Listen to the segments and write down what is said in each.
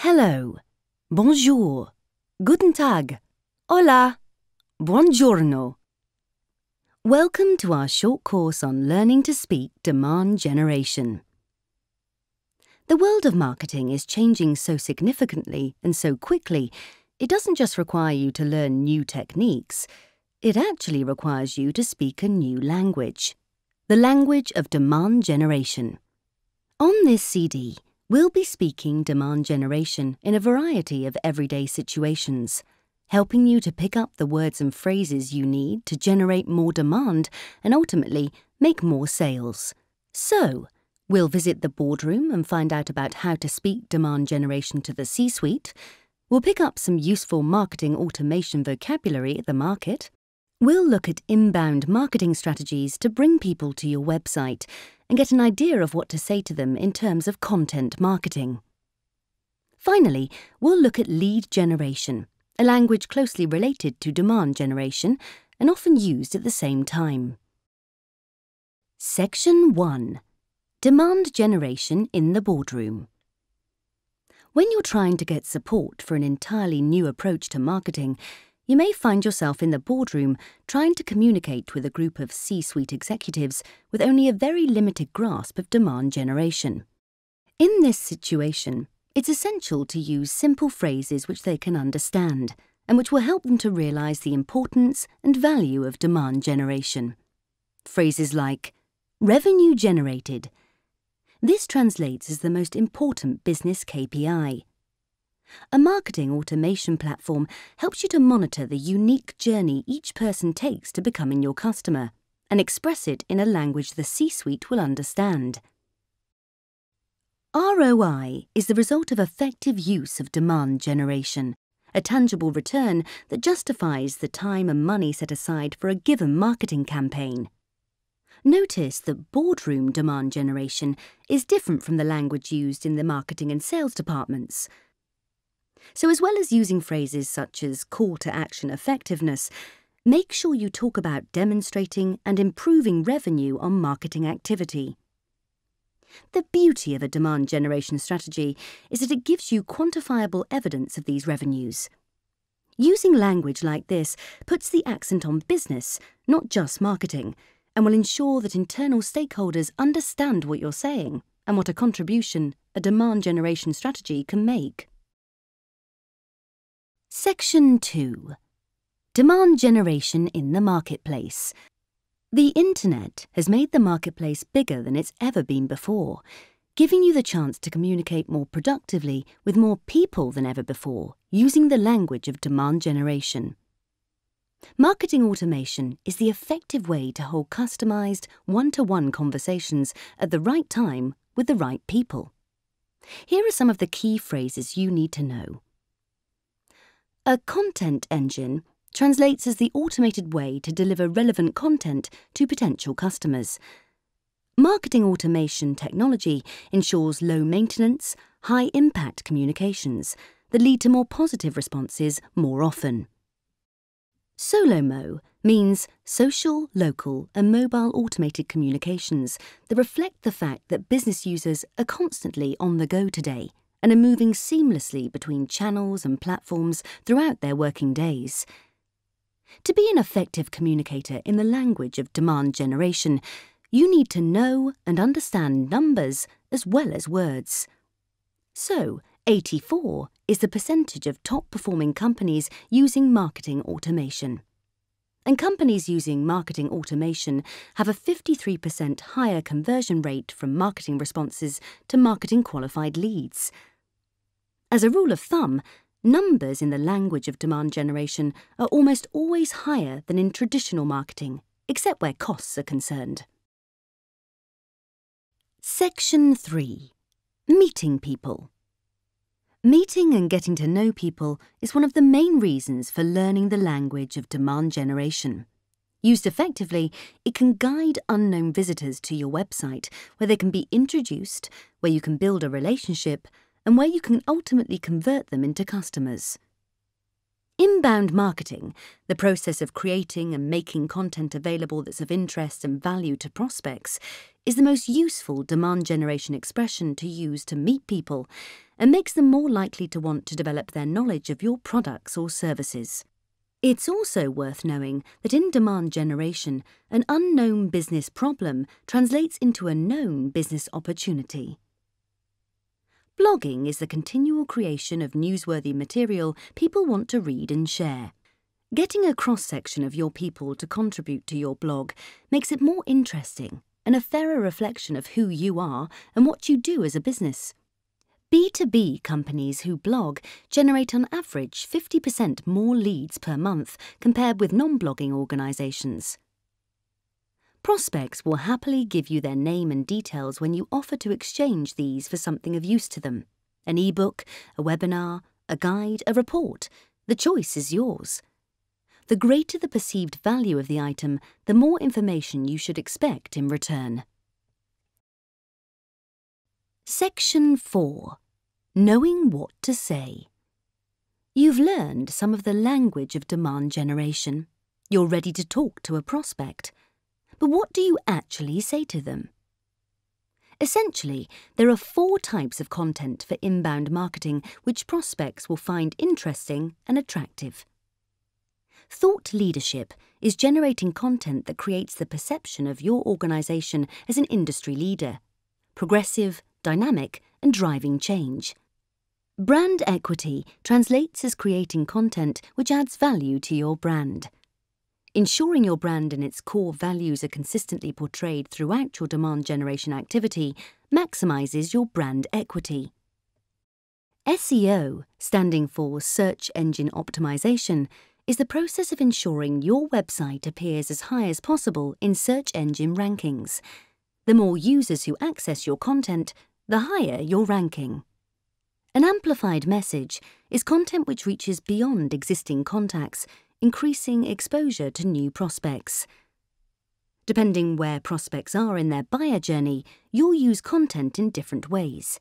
Hello, bonjour, guten Tag, hola, buongiorno. Welcome to our short course on learning to speak demand generation. The world of marketing is changing so significantly and so quickly, it doesn't just require you to learn new techniques, it actually requires you to speak a new language, the language of demand generation. On this CD, we'll be speaking demand generation in a variety of everyday situations, helping you to pick up the words and phrases you need to generate more demand and ultimately make more sales. So, we'll visit the boardroom and find out about how to speak demand generation to the C-suite. We'll pick up some useful marketing automation vocabulary at the market. We'll look at inbound marketing strategies to bring people to your website and get an idea of what to say to them in terms of content marketing. Finally, we'll look at lead generation, a language closely related to demand generation and often used at the same time. Section 1. Demand generation in the boardroom. When you're trying to get support for an entirely new approach to marketing, you may find yourself in the boardroom trying to communicate with a group of C-suite executives with only a very limited grasp of demand generation. In this situation, it's essential to use simple phrases which they can understand and which will help them to realize the importance and value of demand generation. Phrases like revenue generated. This translates as the most important business KPI. A marketing automation platform helps you to monitor the unique journey each person takes to becoming your customer and express it in a language the C-suite will understand. ROI is the result of effective use of demand generation, a tangible return that justifies the time and money set aside for a given marketing campaign. Notice that boardroom demand generation is different from the language used in the marketing and sales departments. So as well as using phrases such as call to action effectiveness, make sure you talk about demonstrating and improving revenue on marketing activity. The beauty of a demand generation strategy is that it gives you quantifiable evidence of these revenues. Using language like this puts the accent on business, not just marketing, and will ensure that internal stakeholders understand what you're saying and what a contribution a demand generation strategy can make. Section 2. Demand generation in the marketplace. The Internet has made the marketplace bigger than it's ever been before, giving you the chance to communicate more productively with more people than ever before, using the language of demand generation. Marketing automation is the effective way to hold customized, one-to-one conversations at the right time with the right people. Here are some of the key phrases you need to know. A content engine translates as the automated way to deliver relevant content to potential customers. Marketing automation technology ensures low maintenance, high impact communications that lead to more positive responses more often. SoloMo means social, local and mobile automated communications that reflect the fact that business users are constantly on the go today and are moving seamlessly between channels and platforms throughout their working days. To be an effective communicator in the language of demand generation, you need to know and understand numbers as well as words. So, 84 is the percentage of top-performing companies using marketing automation. And companies using marketing automation have a 53% higher conversion rate from marketing responses to marketing qualified leads. As a rule of thumb, numbers in the language of demand generation are almost always higher than in traditional marketing, except where costs are concerned. Section 3. Meeting people. Meeting and getting to know people is one of the main reasons for learning the language of demand generation. Used effectively, it can guide unknown visitors to your website where they can be introduced, where you can build a relationship, and where you can ultimately convert them into customers. Inbound marketing, the process of creating and making content available that's of interest and value to prospects, is the most useful demand generation expression to use to meet people and makes them more likely to want to develop their knowledge of your products or services. It's also worth knowing that in demand generation, an unknown business problem translates into a known business opportunity. Blogging is the continual creation of newsworthy material people want to read and share. Getting a cross-section of your people to contribute to your blog makes it more interesting and a fairer reflection of who you are and what you do as a business. B2B companies who blog generate on average 50% more leads per month compared with non-blogging organisations. Prospects will happily give you their name and details when you offer to exchange these for something of use to them. An ebook, a webinar, a guide, a report. The choice is yours. The greater the perceived value of the item, the more information you should expect in return. Section 4. Knowing what to say. You've learned some of the language of demand generation. You're ready to talk to a prospect. But what do you actually say to them? Essentially, there are 4 types of content for inbound marketing which prospects will find interesting and attractive. Thought leadership is generating content that creates the perception of your organisation as an industry leader, progressive, dynamic, and driving change. Brand equity translates as creating content which adds value to your brand. Ensuring your brand and its core values are consistently portrayed throughout your demand generation activity maximizes your brand equity. SEO, standing for Search Engine Optimization, is the process of ensuring your website appears as high as possible in search engine rankings. The more users who access your content, the higher your ranking. An amplified message is content which reaches beyond existing contacts, increasing exposure to new prospects. Depending where prospects are in their buyer journey, you'll use content in different ways.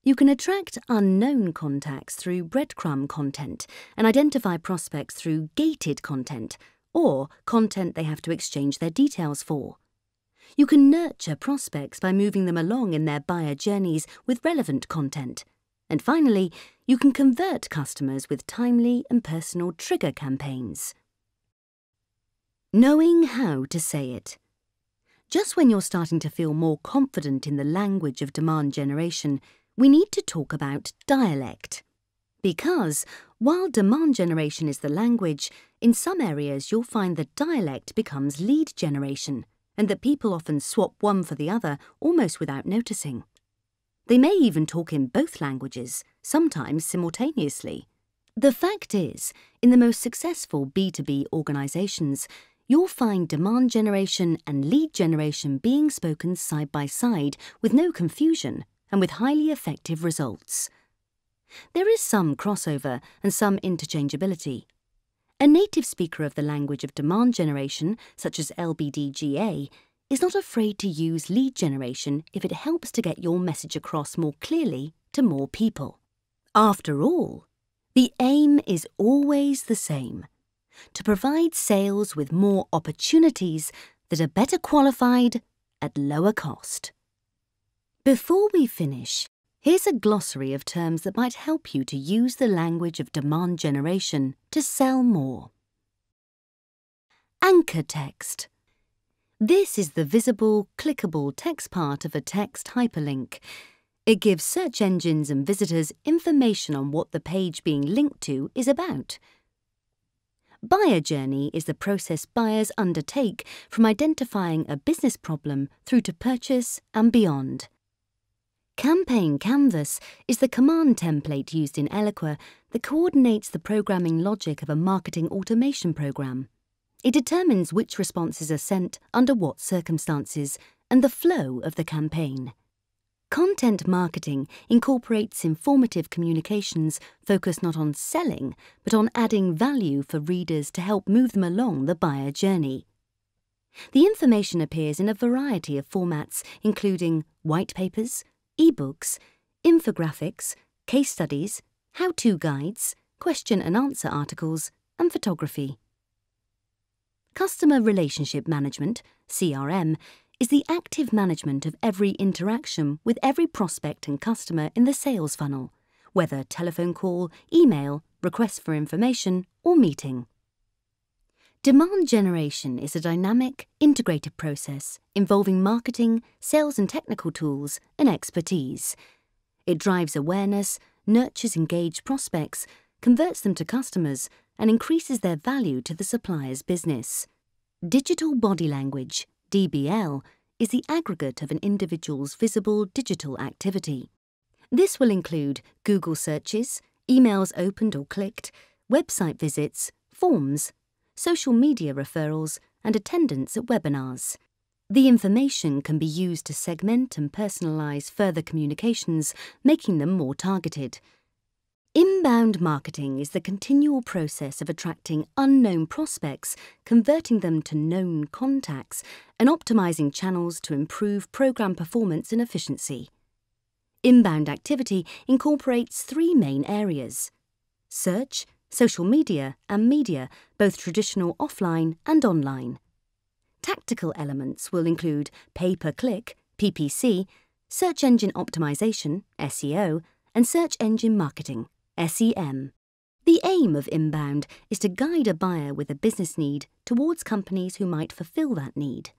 You can attract unknown contacts through breadcrumb content and identify prospects through gated content, or content they have to exchange their details for. You can nurture prospects by moving them along in their buyer journeys with relevant content. And finally, you can convert customers with timely and personal trigger campaigns. Knowing how to say it. Just when you're starting to feel more confident in the language of demand generation, we need to talk about dialect. Because, while demand generation is the language, in some areas you'll find that dialect becomes lead generation, and that people often swap one for the other almost without noticing. They may even talk in both languages, sometimes simultaneously. The fact is, in the most successful B2B organisations, you'll find demand generation and lead generation being spoken side by side with no confusion and with highly effective results. There is some crossover and some interchangeability. A native speaker of the language of demand generation, such as LBDGA, is not afraid to use lead generation if it helps to get your message across more clearly to more people. After all, the aim is always the same: to provide sales with more opportunities that are better qualified at lower cost. Before we finish, here's a glossary of terms that might help you to use the language of demand generation to sell more. Anchor text. This is the visible, clickable text part of a text hyperlink. It gives search engines and visitors information on what the page being linked to is about. Buyer journey is the process buyers undertake from identifying a business problem through to purchase and beyond. Campaign canvas is the command template used in Eloqua that coordinates the programming logic of a marketing automation program. It determines which responses are sent under what circumstances and the flow of the campaign. Content marketing incorporates informative communications focused not on selling, but on adding value for readers to help move them along the buyer journey. The information appears in a variety of formats, including white papers, ebooks, infographics, case studies, how-to guides, question and answer articles, and photography. Customer Relationship Management, CRM, is the active management of every interaction with every prospect and customer in the sales funnel, whether telephone call, email, request for information, or meeting. Demand generation is a dynamic, integrated process involving marketing, sales and technical tools, and expertise. It drives awareness, nurtures engaged prospects, converts them to customers, and increases their value to the supplier's business. Digital body language, DBL, is the aggregate of an individual's visible digital activity. This will include Google searches, emails opened or clicked, website visits, forms, social media referrals, and attendance at webinars. The information can be used to segment and personalize further communications, making them more targeted. Inbound marketing is the continual process of attracting unknown prospects, converting them to known contacts, and optimizing channels to improve program performance and efficiency. Inbound activity incorporates three main areas: search, social media, and media, both traditional offline and online. Tactical elements will include pay-per-click, PPC, search engine optimization, SEO, and search engine marketing, SEM. The aim of inbound is to guide a buyer with a business need towards companies who might fulfill that need.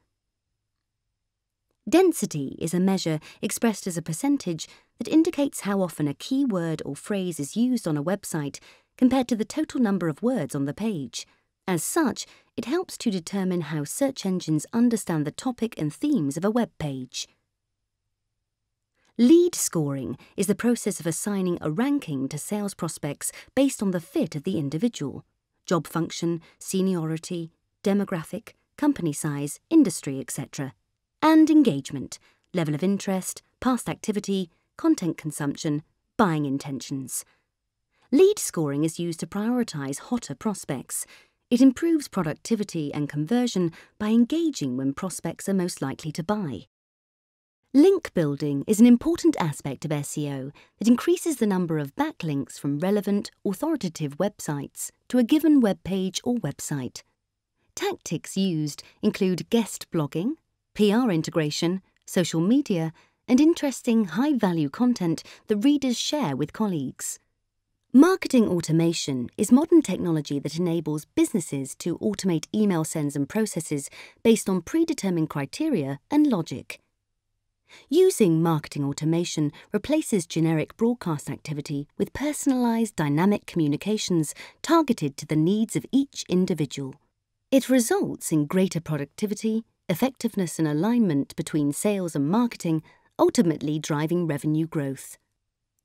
Density is a measure expressed as a percentage that indicates how often a keyword or phrase is used on a website compared to the total number of words on the page. As such, it helps to determine how search engines understand the topic and themes of a web page. Lead scoring is the process of assigning a ranking to sales prospects based on the fit of the individual, job function, seniority, demographic, company size, industry, etc., and engagement, level of interest, past activity, content consumption, buying intentions. Lead scoring is used to prioritize hotter prospects. It improves productivity and conversion by engaging when prospects are most likely to buy. Link building is an important aspect of SEO that increases the number of backlinks from relevant, authoritative websites to a given web page or website. Tactics used include guest blogging, PR integration, social media, and interesting high-value content that readers share with colleagues. Marketing automation is modern technology that enables businesses to automate email sends and processes based on predetermined criteria and logic. Using marketing automation replaces generic broadcast activity with personalized dynamic communications targeted to the needs of each individual. It results in greater productivity, effectiveness and alignment between sales and marketing, ultimately driving revenue growth.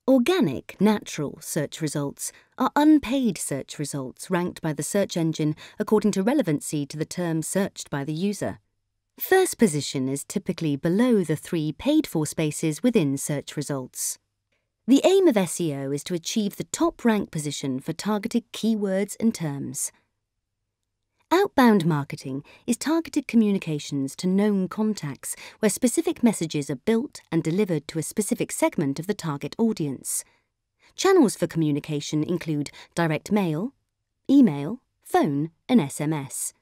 Organic, natural search results are unpaid search results ranked by the search engine according to relevancy to the term searched by the user. First position is typically below the 3 paid-for spaces within search results. The aim of SEO is to achieve the top rank position for targeted keywords and terms. Outbound marketing is targeted communications to known contacts where specific messages are built and delivered to a specific segment of the target audience. Channels for communication include direct mail, email, phone, and SMS.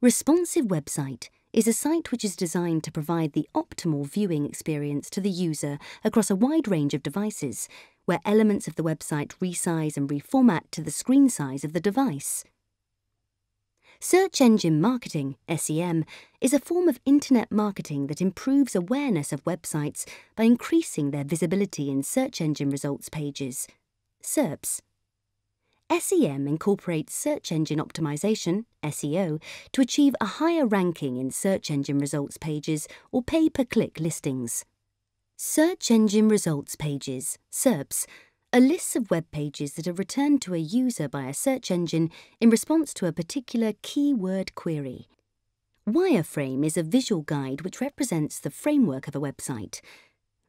Responsive website is a site which is designed to provide the optimal viewing experience to the user across a wide range of devices, where elements of the website resize and reformat to the screen size of the device. Search engine marketing, SEM, is a form of internet marketing that improves awareness of websites by increasing their visibility in search engine results pages, SERPs. SEM incorporates search engine optimization, SEO, to achieve a higher ranking in search engine results pages or pay-per-click listings. Search engine results pages, SERPs, are lists of web pages that are returned to a user by a search engine in response to a particular keyword query. Wireframe is a visual guide which represents the framework of a website.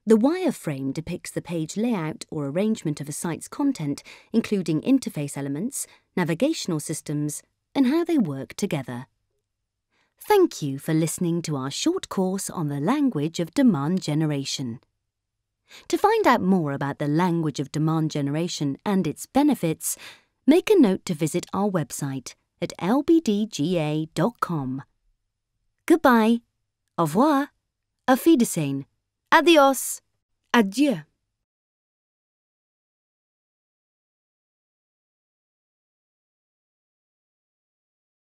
The wireframe depicts the page layout or arrangement of a site's content, including interface elements, navigational systems, and how they work together. Thank you for listening to our short course on the language of demand generation. To find out more about the language of demand generation and its benefits, make a note to visit our website at lbdga.com. Goodbye, au revoir, auf Wiedersehen, adios, adieu.